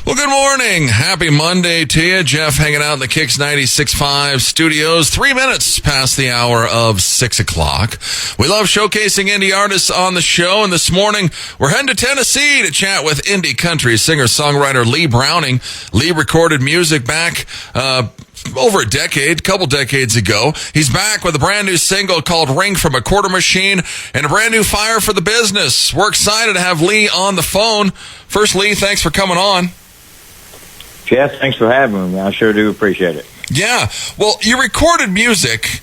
Well, good morning. Happy Monday to you. Jeff hanging out in the KIX 96.5 studios. 3 minutes past the hour of 6 o'clock. We love showcasing indie artists on the show, and this morning we're heading to Tennessee to chat with indie country singer-songwriter Lee Browning. Lee recorded music back over a couple decades ago. He's back with a brand new single called Ring from a Quarter Machine and a brand new fire for the business. We're excited to have Lee on the phone. First, Lee, thanks for coming on. Jeff, thanks for having me. I sure do appreciate it. Yeah. Well, you recorded music,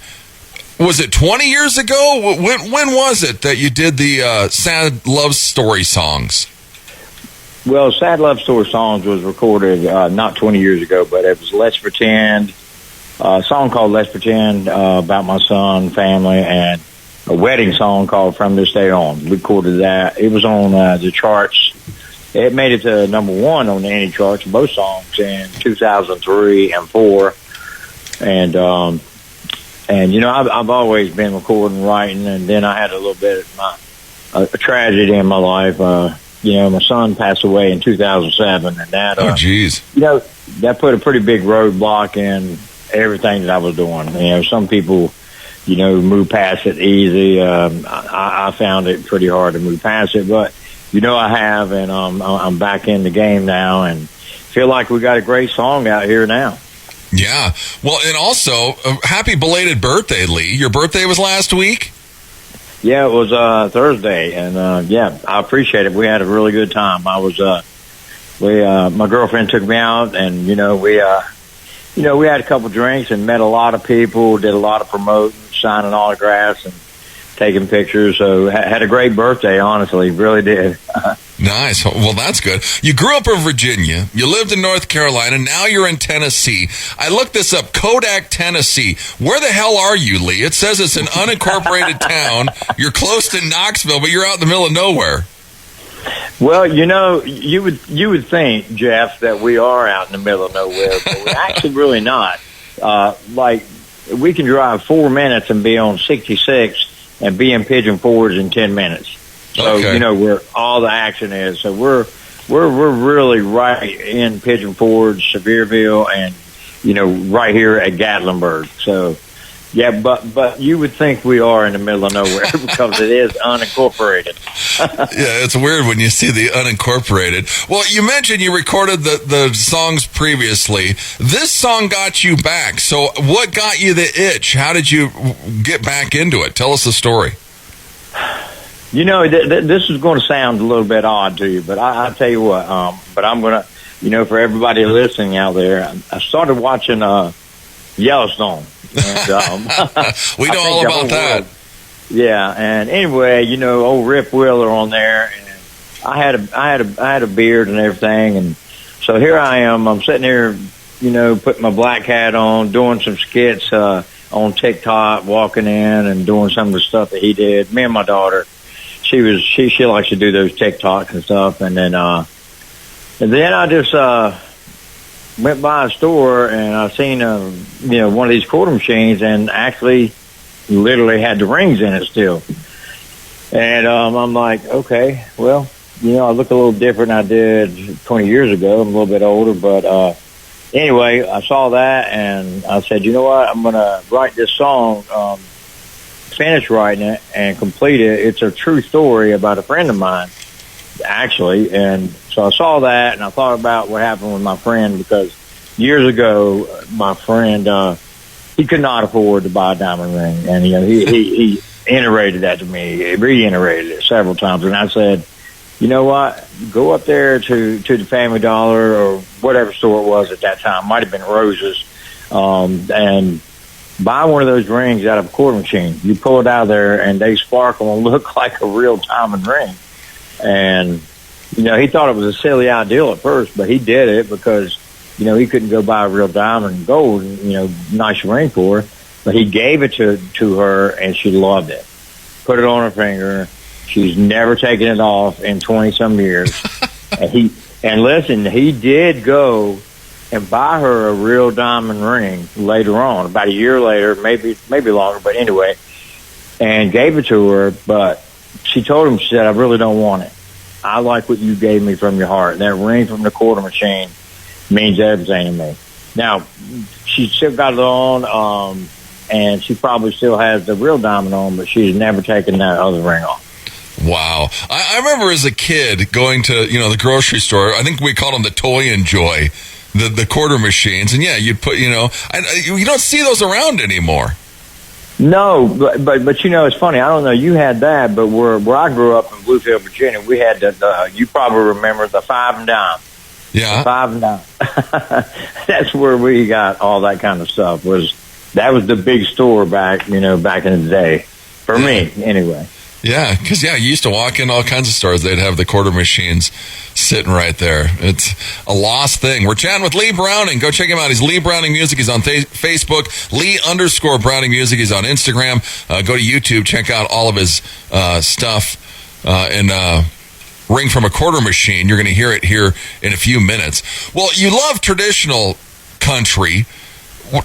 was it 20 years ago? When was it that you did the Sad Love Story songs? Well, Sad Love Story Songs was recorded not 20 years ago, but it was Let's Pretend, a song called Let's Pretend about my son, family, and a wedding song called From This Day On. We recorded that. It was on the charts. It made it to number one on the indie charts, both songs, in 2003 and 4. And you know, I've always been recording, writing, and then I had a little bit of a tragedy in my life. You know, my son passed away in 2007, and that, you know, that put a pretty big roadblock in everything that I was doing. You know, some people, you know, move past it easy. I found it pretty hard to move past it, but you know, I have, and I'm back in the game now, and feel like we got a great song out here now. Yeah. Well, and also, happy belated birthday, Lee. Your birthday was last week? Yeah, it was Thursday, and yeah, I appreciate it. We had a really good time. My girlfriend took me out, and we had a couple drinks and met a lot of people, did a lot of promoting, signing autographs, and taking pictures. So had a great birthday, honestly, really did. Nice. Well, that's good. You grew up in Virginia. You lived in North Carolina. Now you're in Tennessee. I looked this up. Kodak, Tennessee. Where the hell are you, Lee? It says it's an unincorporated town. You're close to Knoxville, but you're out in the middle of nowhere. Well, you know, you would think, Jeff, that we are out in the middle of nowhere, but we're actually really not. Like, we can drive 4 minutes and be on 66 and be in Pigeon Forge in 10 minutes. So, okay. You know, where all the action is. So we're really right in Pigeon Forge, Sevierville, and, you know, right here at Gatlinburg. So, yeah, but you would think we are in the middle of nowhere because it is unincorporated. Yeah, it's weird when you see the unincorporated. Well, you mentioned you recorded the songs previously. This song got you back. So what got you the itch? How did you get back into it? Tell us the story. You know, this is going to sound a little bit odd to you, but I'll tell you what, but I'm going to, you know, for everybody listening out there, I started watching Yellowstone. And, we know all about that. World, yeah, and anyway, you know, old Rip Wheeler on there, and I had a beard and everything, and so here I am. I'm sitting here, you know, putting my black hat on, doing some skits on TikTok, walking in and doing some of the stuff that he did. Me and my daughter, she likes to do those TikToks and stuff, and then I just went by a store and I seen one of these quarter machines, and actually literally had the rings in it still. And I'm like, okay, well, you know, I look a little different than I did 20 years ago. I'm a little bit older, but anyway, I saw that and I said, you know what, I'm going to write this song, finish writing it and complete it. It's a true story about a friend of mine, actually. And so I saw that and I thought about what happened with my friend, because years ago, my friend, he could not afford to buy a diamond ring. And, you know, he iterated that to me, reiterated it several times. And I said, you know what, go up there to the Family Dollar or whatever store it was at that time, might have been Rose's, and buy one of those rings out of a quarter machine. You pull it out of there and they sparkle and look like a real diamond ring. And, you know, he thought it was a silly idea at first, but he did it because, you know, he couldn't go buy a real diamond and gold, and, you know, nice ring for her. But he gave it to her, and she loved it. Put it on her finger. She's never taken it off in 20-some years. And listen, he did go and buy her a real diamond ring later on, about a year later, maybe longer, but anyway, and gave it to her. But she told him, she said, I really don't want it. I like what you gave me from your heart. That ring from the quarter machine means everything to me. Now, she still got it on, and she probably still has the real diamond on, but she's never taken that other ring off. Wow. I remember as a kid going to, the grocery store. I think we called them the Toy and Joy, the quarter machines. And, yeah, you'd put, you don't see those around anymore. No, but it's funny. I don't know. You had that, but where I grew up in Bluefield, Virginia, we had you probably remember the 5 and dime. Yeah. 5 and dime. That's where we got all that kind of stuff. That was the big store back in the day. For me, anyway. Yeah, because, you used to walk in all kinds of stores. They'd have the quarter machines sitting right there. It's a lost thing. We're chatting with Lee Browning. Go check him out. He's Lee Browning Music. He's on Facebook. Lee_Browning Music. He's on Instagram. Go to YouTube. Check out all of his stuff. And Ring from a Quarter Machine. You're going to hear it here in a few minutes. Well, you love traditional country.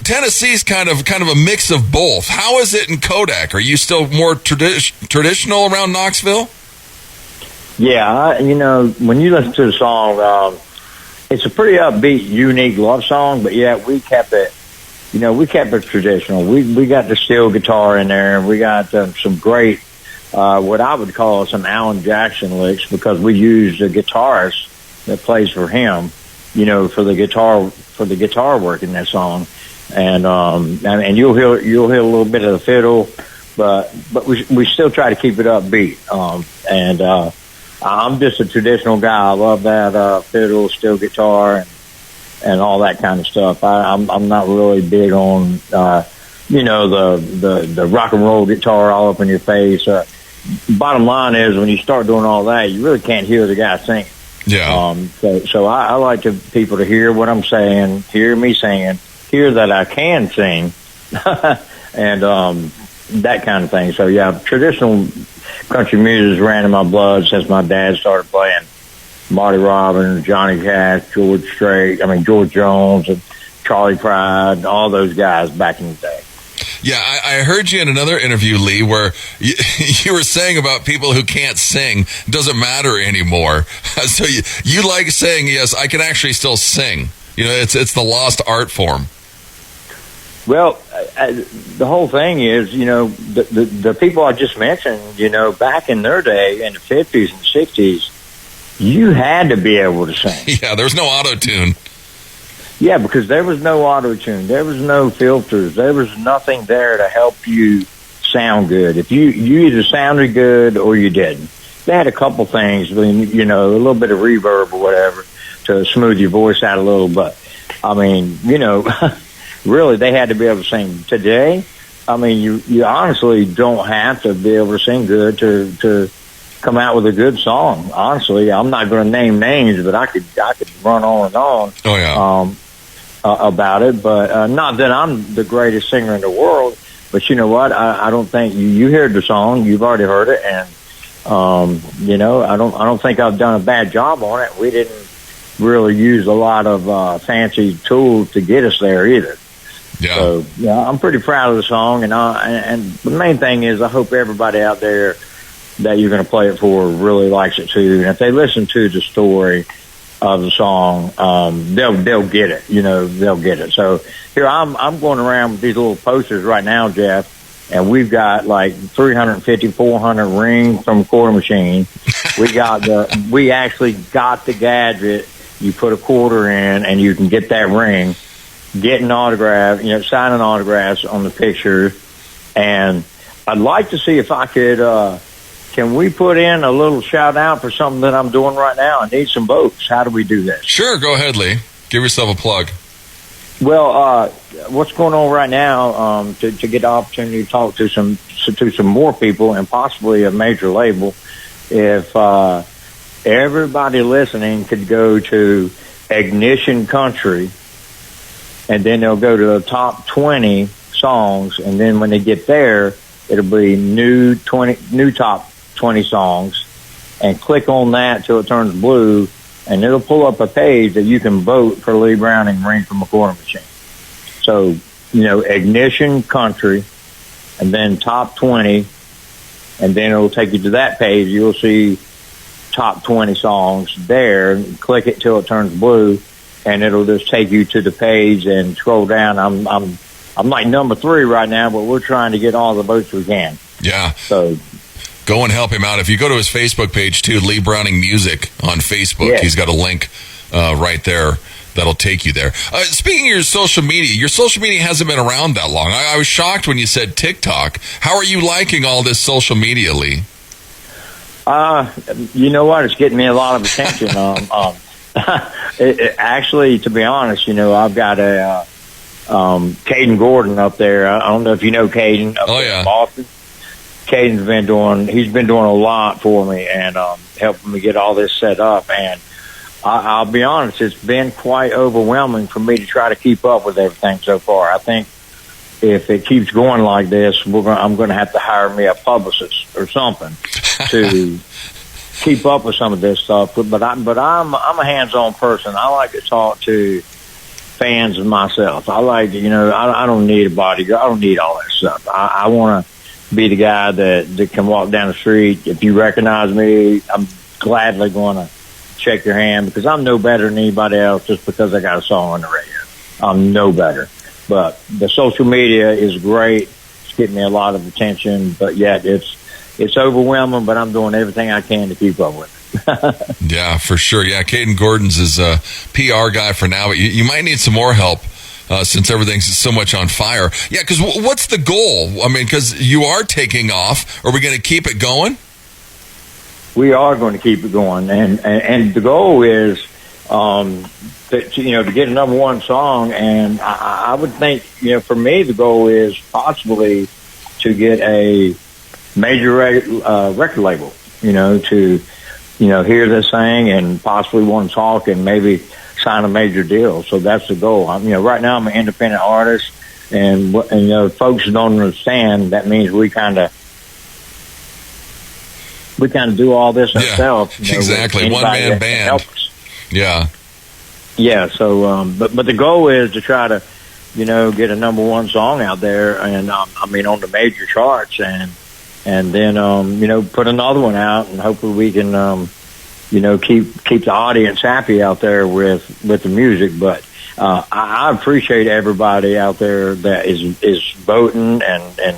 Tennessee's kind of a mix of both. How is it in Kodak? Are you still more traditional around Knoxville? Yeah, when you listen to the song, it's a pretty upbeat, unique love song. But yeah, we kept it. We kept it traditional. We got the steel guitar in there, and we got some great, what I would call some Alan Jackson licks, because we used a guitarist that plays for him, for the guitar work in that song. And you'll hear a little bit of the fiddle, but we still try to keep it upbeat. I'm just a traditional guy. I love that fiddle, steel guitar, and all that kind of stuff. I'm not really big on the rock and roll guitar all up in your face. Bottom line is, when you start doing all that, you really can't hear the guy singing. Yeah. So I like people to hear what I'm saying, hear me singing, hear that I can sing, and that kind of thing. So, yeah, traditional country music ran in my blood since my dad started playing Marty Robbins, Johnny Cash, George Jones, and Charlie Pride, all those guys back in the day. Yeah, I heard you in another interview, Lee, where you were saying about people who can't sing doesn't matter anymore. So you like saying, yes, I can actually still sing. It's the lost art form. Well, the whole thing is, the people I just mentioned, back in their day, in the 50s and 60s, you had to be able to sing. Yeah, there was no auto-tune. Yeah, because there was no auto-tune. There was no filters. There was nothing there to help you sound good. If you either sounded good or you didn't. They had a couple things, a little bit of reverb or whatever to smooth your voice out a little, but, really, they had to be able to sing. Today, you honestly don't have to be able to sing good to come out with a good song. Honestly, I'm not going to name names, but I could run on and on. Oh yeah. About it, but not that I'm the greatest singer in the world. But you know what? I don't think you heard the song. You've already heard it, and I don't think I've done a bad job on it. We didn't really use a lot of fancy tools to get us there either. Yeah. So yeah, I'm pretty proud of the song, and the main thing is I hope everybody out there that you're going to play it for really likes it too. And if they listen to the story of the song, they'll get it. They'll get it. So here I'm going around with these little posters right now, Jeff, and we've got like 350, 400 rings from a quarter machine. We actually got the gadget. You put a quarter in, and you can get that ring. Get an autograph, signing autographs on the picture. And I'd like to see if I could, can we put in a little shout out for something that I'm doing right now? I need some votes. How do we do that? Sure, go ahead, Lee. Give yourself a plug. Well, what's going on right now, to get the opportunity to talk to some more people and possibly a major label, if everybody listening could go to Ignition Country, and then they'll go to the top 20 songs, and then when they get there, it'll be new top 20 songs, and click on that till it turns blue, and it'll pull up a page that you can vote for Lee Browning Ring from a Quarter Machine. So, Ignition Country, and then top 20, and then it'll take you to that page. You'll see top 20 songs there. And click it till it turns blue, and it'll just take you to the page and scroll down. I'm like number 3 right now, but we're trying to get all the votes we can. Yeah. So go and help him out. If you go to his Facebook page too, Lee Browning Music on Facebook, he's got a link right there that'll take you there. Speaking of your social media hasn't been around that long. I was shocked when you said TikTok. How are you liking all this social media, Lee? You know what? It's getting me a lot of attention. Actually, to be honest, I've got a Caden Gordon up there. I don't know if you know Caden up there in Boston. Caden's been doing a lot for me and helping me get all this set up. And I'll be honest, it's been quite overwhelming for me to try to keep up with everything so far. I think if it keeps going like this, I'm going to have to hire me a publicist or something to keep up with some of this stuff. But I'm a hands-on person. I like to talk to fans and myself. I like to, I don't need a bodyguard. I don't need all that stuff. I want to be the guy that can walk down the street. If you recognize me, I'm gladly going to shake your hand because I'm no better than anybody else just because I got a song on the radio. I'm no better. But the social media is great. It's getting me a lot of attention, but yet it's overwhelming, but I'm doing everything I can to keep up with it. Yeah, for sure. Yeah, Caden Gordon's is a PR guy for now, but you might need some more help since everything's so much on fire. Yeah, because what's the goal? I mean, because you are taking off. Are we going to keep it going? We are going to keep it going, and the goal is to get a number 1 song. And I would think, for me, the goal is possibly to get a major record label, to hear this thing and possibly want to talk and maybe sign a major deal. So that's the goal. Right now I'm an independent artist, and folks don't understand that means we kind of do all this ourselves. Exactly. One-man band. Yeah. Yeah. So, but the goal is to try to, get a number 1 song out there, and on the major charts, and then put another one out, and hopefully we can keep the audience happy out there with the music. But I appreciate everybody out there that is voting and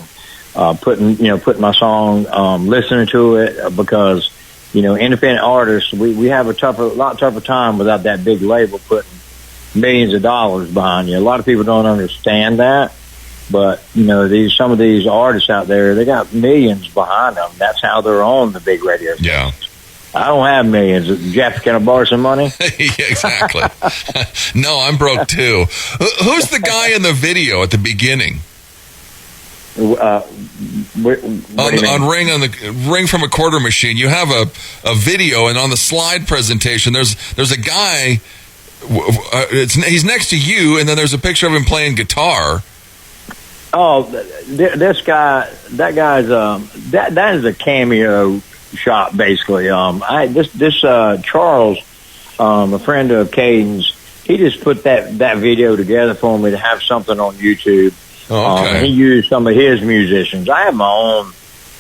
putting my song, listening to it, because independent artists, we have a lot tougher time without that big label putting millions of dollars behind you. A lot of people don't understand that, but some of these artists out there, they got millions behind them. That's how they're on the big radio stations. Yeah. I don't have millions. Jeff, can I borrow some money? Yeah, exactly. No, I'm broke too. Who's the guy in the video at the beginning? On Ring from a Quarter Machine, you have a video, and on the slide presentation, there's a guy. He's next to you, and then there's a picture of him playing guitar. Oh, this guy, that is a cameo shot, basically. This Charles, a friend of Caden's, he just put that video together for me to have something on YouTube. Oh, okay. He used some of his musicians. I have my own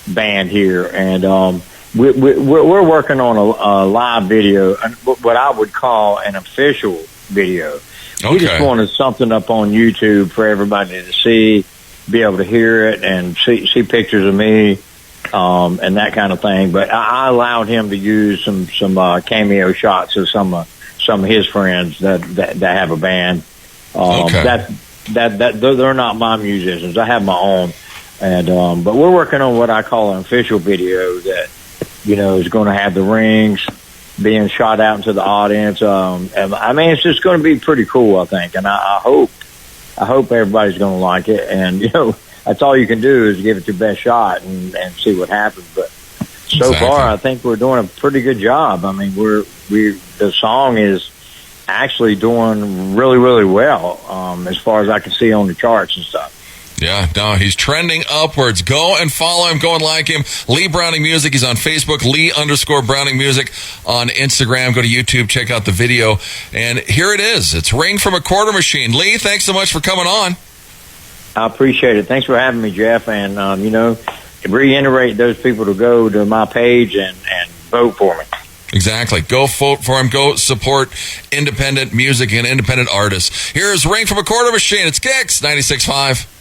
band here, and we're working on a live video, what I would call an official video. Okay. We just wanted something up on YouTube for everybody to see, be able to hear it, and see pictures of me, and that kind of thing. But I allowed him to use some cameo shots of some of his friends that have a band. Okay. They're not my musicians. I have my own, and but we're working on what I call an official video that is going to have the rings being shot out into the audience. And it's just going to be pretty cool, I think, and I hope everybody's going to like it. And that's all you can do is give it your best shot and see what happens. But so far, I think we're doing a pretty good job. The song is actually doing really, really well, as far as I can see on the charts and stuff. Yeah, no, he's trending upwards. Go and follow him. Go and like him. Lee Browning Music. He's on Facebook. Lee_Browning Music on Instagram. Go to YouTube. Check out the video. And here it is. It's Ring from a Quarter Machine. Lee, thanks so much for coming on. I appreciate it. Thanks for having me, Jeff. And, reiterate those people to go to my page and vote for me. Exactly. Go vote for him. Go support independent music and independent artists. Here's Ring from a Quarter Machine. It's KIX 96.5.